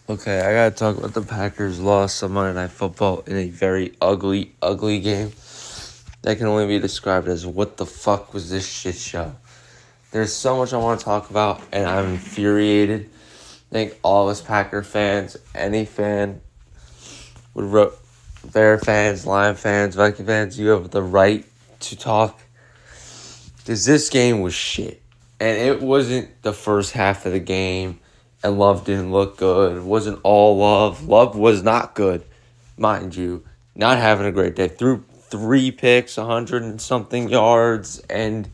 Okay, I gotta talk about the Packers lost on Monday Night Football in a very ugly, ugly game that can only be described as what the fuck was this shit show. There's so much I want to talk about, and I'm infuriated. I think all of us Packer fans, any fan, Bear fans, Lion fans, Viking fans, you have the right to talk. Because this game was shit. And it wasn't the first half of the game. And Love didn't look good. It wasn't all Love. Love was not good, mind you. Not having a great day. Threw 3 picks, 100 and something yards, and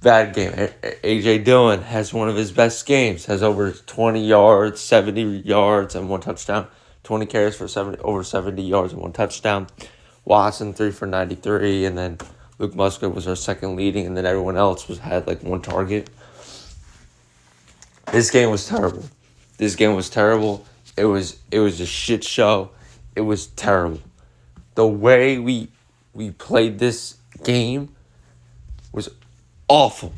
bad game. A.J. Dillon has one of his best games. Has over 20 yards, 70 yards, and 1 touchdown. 20 carries for over 70 yards and 1 touchdown. Watson 3 for 93, and then Luke Musgrave was our second leading, and then everyone else had like 1 target. This game was terrible. It was a shit show. It was terrible. The way we played this game was awful.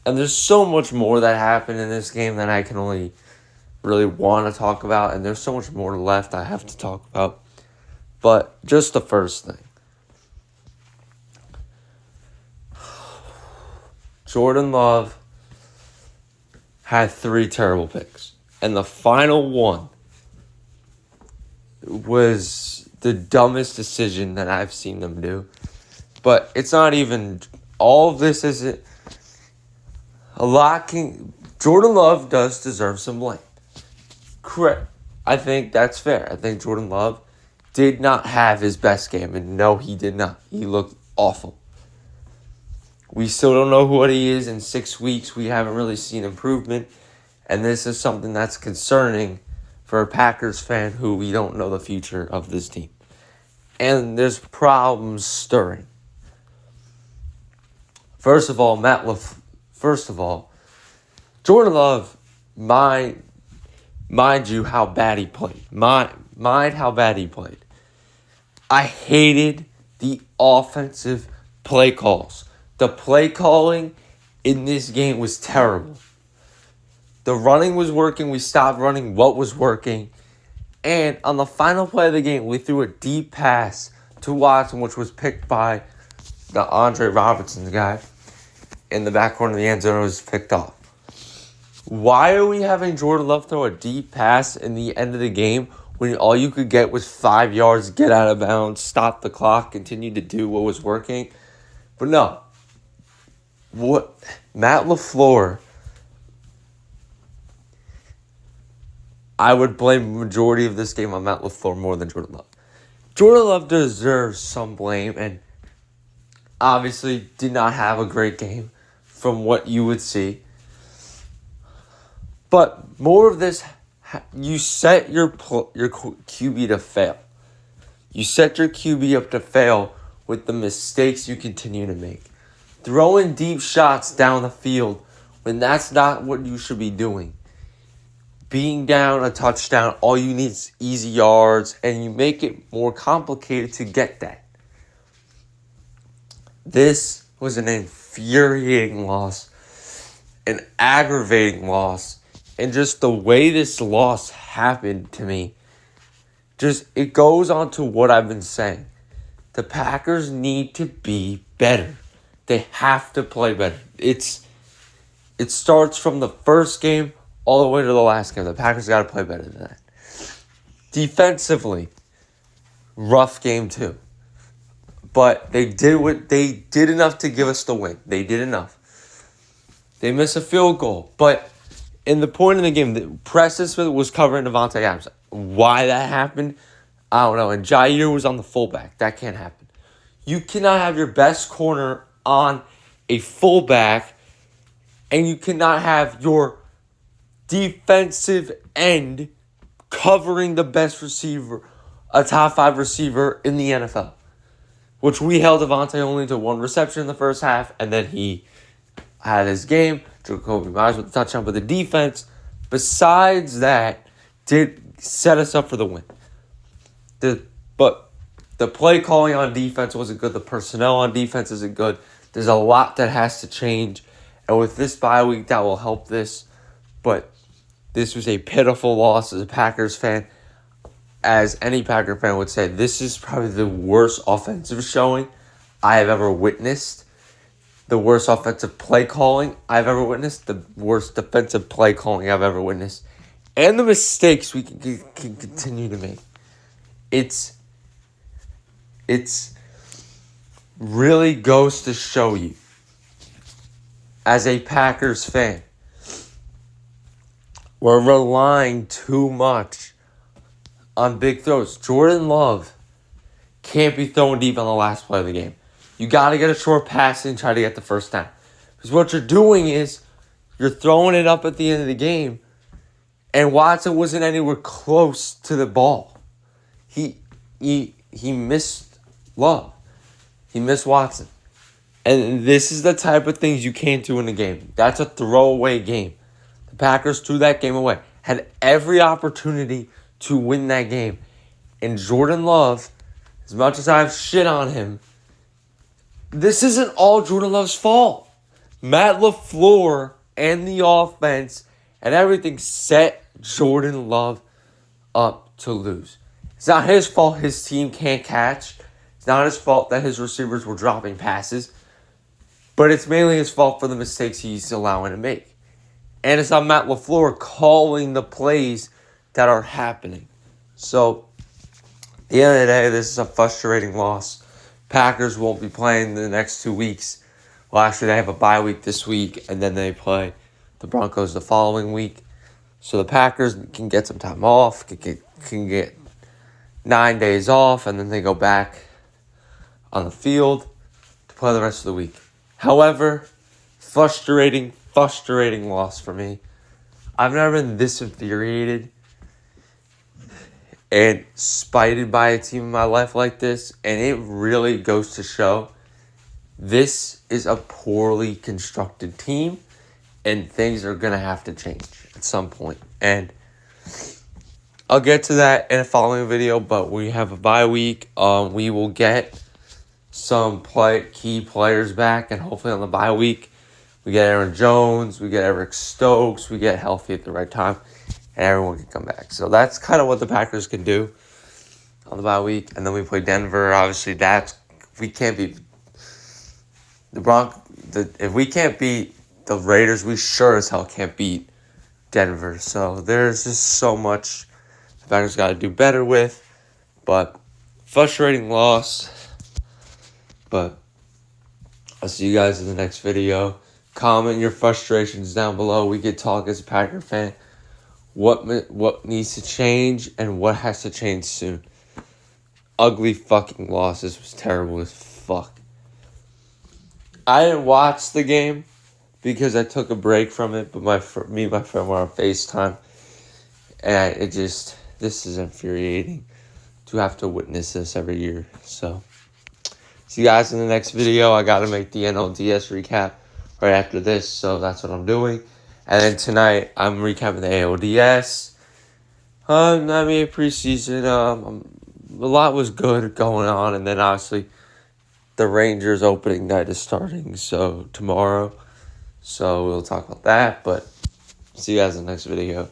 And there's so much more that happened in this game that I can only really want to talk about, and there's so much more left I have to talk about. But just the first thing. Jordan Love had 3 terrible picks. And the final one was the dumbest decision that I've seen them do. But it's not even... All of this isn't... Jordan Love does deserve some blame. Correct. I think that's fair. I think Jordan Love did not have his best game. And no, he did not. He looked awful. We still don't know what he is in 6 weeks. We haven't really seen improvement. And this is something that's concerning for a Packers fan who we don't know the future of this team. And there's problems stirring. First of all, Jordan Love, mind you how bad he played. Mind how bad he played. I hated the offensive play calls. The play calling in this game was terrible. The running was working. We stopped running what was working. And on the final play of the game, we threw a deep pass to Watson, which was picked by the Andre Robertson guy in the back corner of the end zone. It was picked off. Why are we having Jordan Love throw a deep pass in the end of the game when all you could get was 5 yards, get out of bounds, stop the clock, continue to do what was working? But no. Matt LaFleur, I would blame the majority of this game on Matt LaFleur more than Jordan Love. Jordan Love deserves some blame and obviously did not have a great game from what you would see. But more of this, you set your QB to fail. You set your QB up to fail with the mistakes you continue to make. Throwing deep shots down the field when that's not what you should be doing. Being down a touchdown, all you need is easy yards, and you make it more complicated to get that. This was an infuriating loss, an aggravating loss, and just the way this loss happened to me, it goes on to what I've been saying. The Packers need to be better. They have to play better. It starts from the first game all the way to the last game. The Packers got to play better than that. Defensively, rough game too. But they did enough to give us the win. They did enough. They missed a field goal. But in the point of the game, Preston Smith was covering Devontae Adams. Why that happened, I don't know. And Jair was on the fullback. That can't happen. You cannot have your best corner on a fullback, and you cannot have your defensive end covering the best receiver, a top 5 receiver in the NFL, which we held Devontae only to 1 reception in the first half, and then he had his game. Jacoby Myers with the touchdown, but the defense, besides that, did set us up for the win. But the play calling on defense wasn't good. The personnel on defense isn't good. There's a lot that has to change. And with this bye week, that will help this. But This was a pitiful loss as a Packers fan. As any Packer fan would say, this is probably the worst offensive showing I have ever witnessed. The worst offensive play calling I've ever witnessed. The worst defensive play calling I've ever witnessed. And the mistakes we can continue to make. It's really goes to show you, as a Packers fan, we're relying too much on big throws. Jordan Love can't be throwing deep on the last play of the game. You got to get a short pass and try to get the first down. Because what you're doing is you're throwing it up at the end of the game, and Watson wasn't anywhere close to the ball. He missed Love. He missed Watson. And this is the type of things you can't do in a game. That's a throwaway game. The Packers threw that game away. Had every opportunity to win that game. And Jordan Love, as much as I have shit on him, this isn't all Jordan Love's fault. Matt LaFleur and the offense and everything set Jordan Love up to lose. It's not his fault his team can't catch. It's not his fault that his receivers were dropping passes. But it's mainly his fault for the mistakes he's allowing to make. And it's on Matt LaFleur calling the plays that are happening. So, at the end of the day, this is a frustrating loss. Packers won't be playing the next 2 weeks. Well, actually, they have a bye week this week, and then they play the Broncos the following week. So the Packers can get some time off, can get 9 days off, and then they go back on the field to play the rest of the week. However, frustrating loss for me. I've never been this infuriated and spited by a team in my life like this, and it really goes to show this is a poorly constructed team, and things are going to have to change at some point. And I'll get to that in a following video, but we have a bye week. We will get some key players back, and hopefully on the bye week, we get Aaron Jones, we get Eric Stokes, we get healthy at the right time, and everyone can come back. So that's kind of what the Packers can do on the bye week. And then we play Denver. Obviously, we can't beat if we can't beat the Raiders, we sure as hell can't beat Denver. So there's just so much the Packers got to do better with. But frustrating loss. But I'll see you guys in the next video. Comment your frustrations down below. We could talk as a Packer fan. What needs to change and what has to change soon. Ugly fucking loss. This was terrible as fuck. I didn't watch the game because I took a break from it, but me and my friend were on FaceTime. And this is infuriating to have to witness this every year. So, see you guys in the next video. I got to make the NLDS recap right after this, so that's what I'm doing. And then tonight, I'm recapping the ALDS. Preseason. A lot was good going on, and then obviously the Rangers opening night is starting, so tomorrow. So we'll talk about that, but see you guys in the next video.